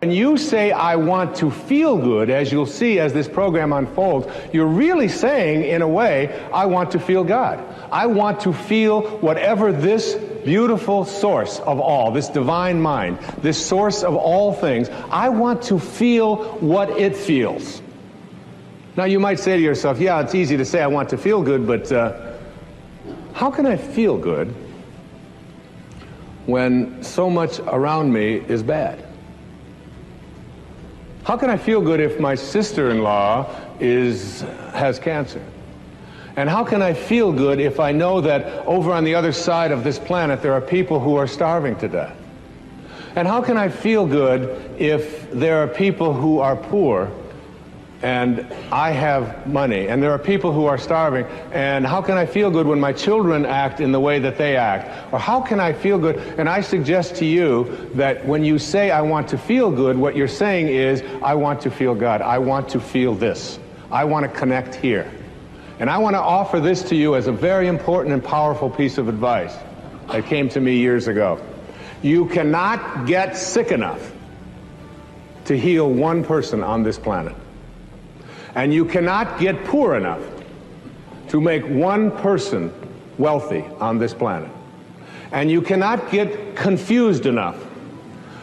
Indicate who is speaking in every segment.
Speaker 1: When you say, I want to feel good, as you'll see as this program unfolds, you're really saying, in a way, I want to feel God. I want to feel whatever this beautiful source of all, this divine mind, this source of all things, I want to feel what it feels. Now you might say to yourself, yeah, it's easy to say I want to feel good, but how can I feel good when so much around me is bad? How can I feel good if my sister-in-law has cancer? And how can I feel good if I know that over on the other side of this planet there are people who are starving to death? And how can I feel good if there are people who are poor and I have money, and there are people who are starving, and how can I feel good when my children act in the way that they act? Or how can I feel good? And I suggest to you that when you say I want to feel good, what you're saying is I want to feel God. I want to feel this. I want to connect here. And I want to offer this to you as a very important and powerful piece of advice that came to me years ago. You cannot get sick enough to heal one person on this planet. And you cannot get poor enough to make one person wealthy on this planet. And you cannot get confused enough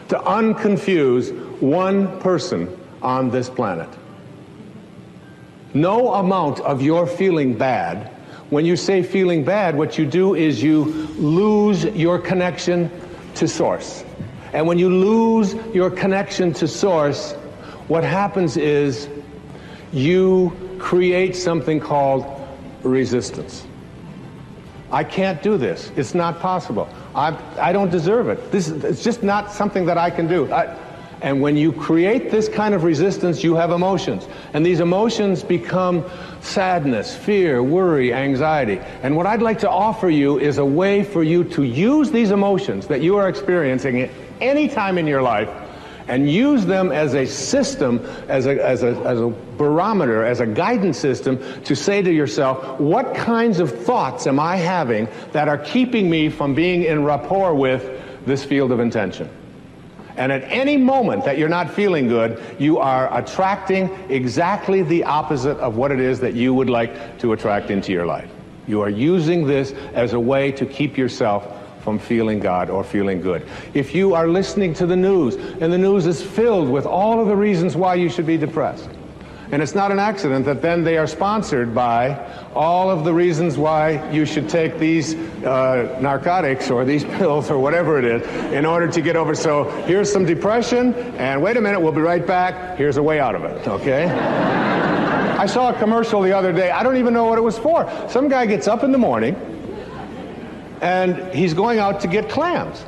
Speaker 1: to unconfuse one person on this planet. No amount of your feeling bad, when you say feeling bad, what you do is you lose your connection to Source. And when you lose your connection to Source, what happens is you create something called resistance. I can't do this. It's not possible. I don't deserve it. It's just not something that I can do. And when you create this kind of resistance, you have emotions. And these emotions become sadness, fear, worry, anxiety. And what I'd like to offer you is a way for you to use these emotions that you are experiencing at any time in your life and use them as a system, as a barometer, as a guidance system to say to yourself, what kinds of thoughts am I having that are keeping me from being in rapport with this field of intention? And at any moment that you're not feeling good, you are attracting exactly the opposite of what it is that you would like to attract into your life. You are using this as a way to keep yourself from feeling God or feeling good. If you are listening to the news, and the news is filled with all of the reasons why you should be depressed, and it's not an accident that then they are sponsored by all of the reasons why you should take these narcotics or these pills or whatever it is in order to get over. So here's some depression, and wait a minute, we'll be right back. Here's a way out of it, okay? I saw a commercial the other day. I don't even know what it was for. Some guy gets up in the morning, and he's going out to get clams.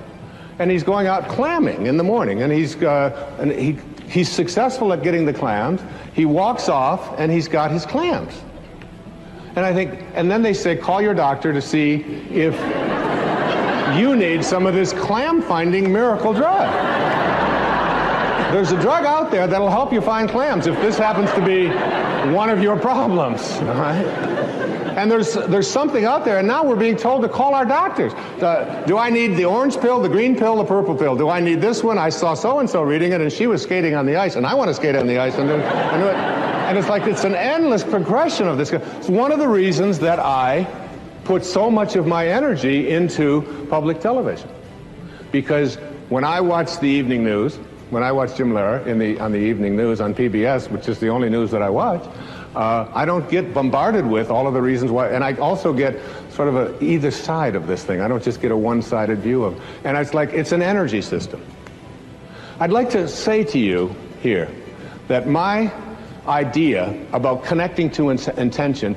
Speaker 1: And he's going out clamming in the morning, and he's successful at getting the clams. He walks off, and he's got his clams. And I think, and then they say, call your doctor to see if you need some of this clam-finding miracle drug. There's a drug out there that'll help you find clams if this happens to be one of your problems, all right? And there's something out there, and now we're being told to call our doctors. Do I need the orange pill, the green pill, the purple pill? Do I need this one? I saw so-and-so reading it, and she was skating on the ice, and I want to skate on the ice. And it's like it's an endless progression of this. It's one of the reasons that I put so much of my energy into public television. Because when I watch the evening news, when I watch Jim Lehrer on the evening news on PBS, which is the only news that I watch, I don't get bombarded with all of the reasons why, and I also get sort of either side of this thing. I don't just get a one-sided view of it. And it's like, it's an energy system. I'd like to say to you here that my idea about connecting to intention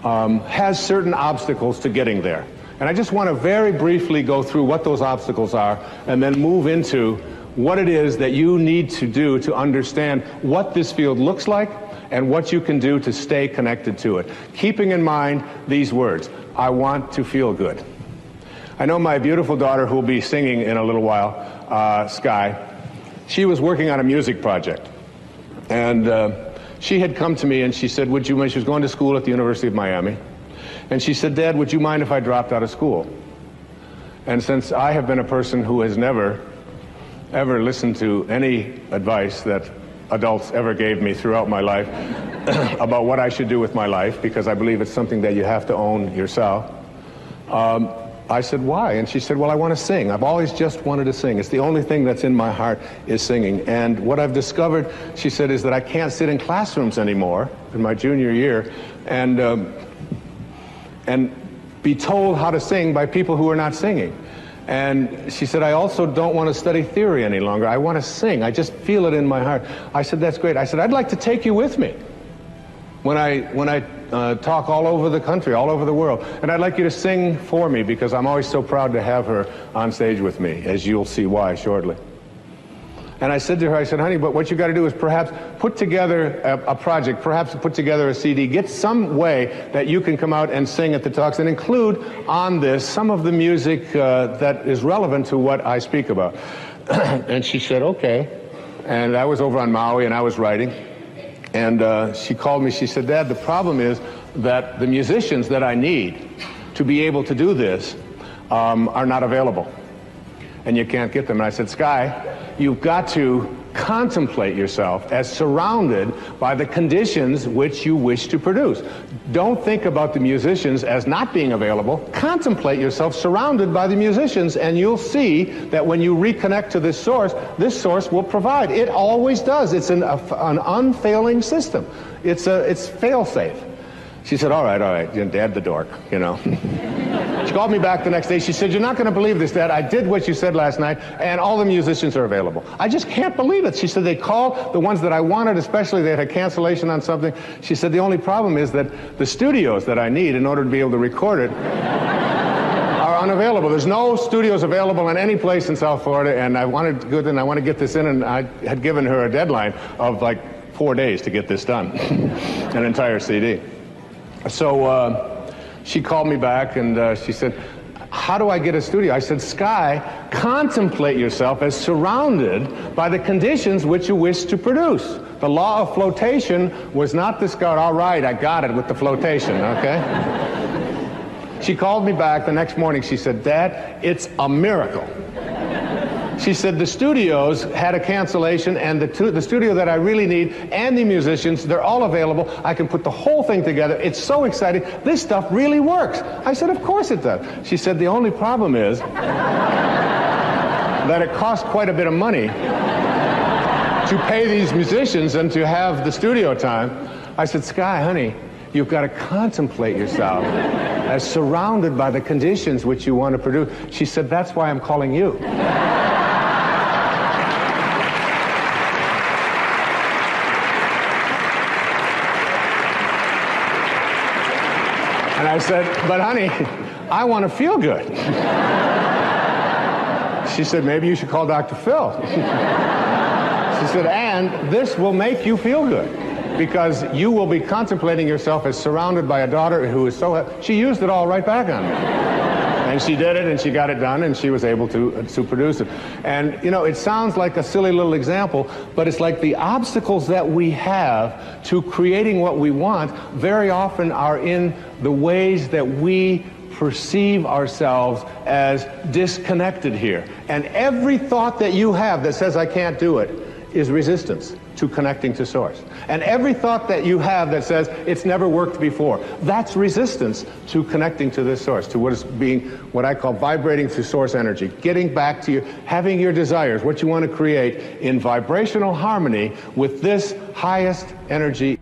Speaker 1: has certain obstacles to getting there. And I just want to very briefly go through what those obstacles are and then move into what it is that you need to do to understand what this field looks like and what you can do to stay connected to it. Keeping in mind these words, I want to feel good. I know my beautiful daughter, who will be singing in a little while, Sky, she was working on a music project. And she had come to me and she said, she was going to school at the University of Miami. And she said, Dad, would you mind if I dropped out of school? And since I have been a person who has never ever listened to any advice that adults ever gave me throughout my life about what I should do with my life, because I believe it's something that you have to own yourself. I said, why? And she said, well, I want to sing. I've always just wanted to sing. It's the only thing that's in my heart is singing. And what I've discovered, she said, is that I can't sit in classrooms anymore in my junior year and be told how to sing by people who are not singing. And she said, I also don't want to study theory any longer. I want to sing. I just feel it in my heart. I said, that's great. I said, I'd like to take you with me when I talk all over the country, all over the world. And I'd like you to sing for me, because I'm always so proud to have her on stage with me, as you'll see why shortly. And I said to her, I said, honey, but what you got to do is perhaps put together a project, perhaps put together a CD, get some way that you can come out and sing at the talks and include on this some of the music that is relevant to what I speak about. And she said, okay. And I was over on Maui and I was writing. And she called me, she said, Dad, the problem is that the musicians that I need to be able to do this are not available. And you can't get them. And I said, Sky, you've got to contemplate yourself as surrounded by the conditions which you wish to produce. Don't think about the musicians as not being available. Contemplate yourself surrounded by the musicians, and you'll see that when you reconnect to this source will provide. It always does. It's an unfailing system. It's fail-safe. She said, all right, Dad the dork, you know. She called me back the next day. She said, you're not going to believe this, Dad. I did what you said last night, and all the musicians are available. I just can't believe it. She said, they called the ones that I wanted, especially they had a cancellation on something. She said, the only problem is that the studios that I need in order to be able to record it are unavailable. There's no studios available in any place in South Florida, and I want to get this in, and I had given her a deadline of like 4 days to get this done, an entire CD. So she called me back and she said, how do I get a studio? I said, Sky, contemplate yourself as surrounded by the conditions which you wish to produce. The law of flotation was not discovered. All right, I got it with the flotation, okay? She called me back the next morning. She said, Dad, it's a miracle. She said, the studios had a cancellation, and the studio that I really need and the musicians, they're all available. I can put the whole thing together. It's so exciting. This stuff really works. I said, of course it does. She said, the only problem is that it costs quite a bit of money to pay these musicians and to have the studio time. I said, Sky, honey, you've got to contemplate yourself as surrounded by the conditions which you want to produce. She said, that's why I'm calling you. And I said, but honey, I want to feel good. She said, maybe you should call Dr. Phil. She said, and this will make you feel good, because you will be contemplating yourself as surrounded by a daughter who is so... She used it all right back on me. And she did it, and she got it done, and she was able to produce it. And, you know, it sounds like a silly little example, but it's like the obstacles that we have to creating what we want very often are in the ways that we perceive ourselves as disconnected here. And every thought that you have that says, I can't do it, is resistance to connecting to source. And every thought that you have that says it's never worked before, that's resistance to connecting to this source, to what is being, what I call vibrating through source energy, getting back to having your desires, what you want to create in vibrational harmony with this highest energy.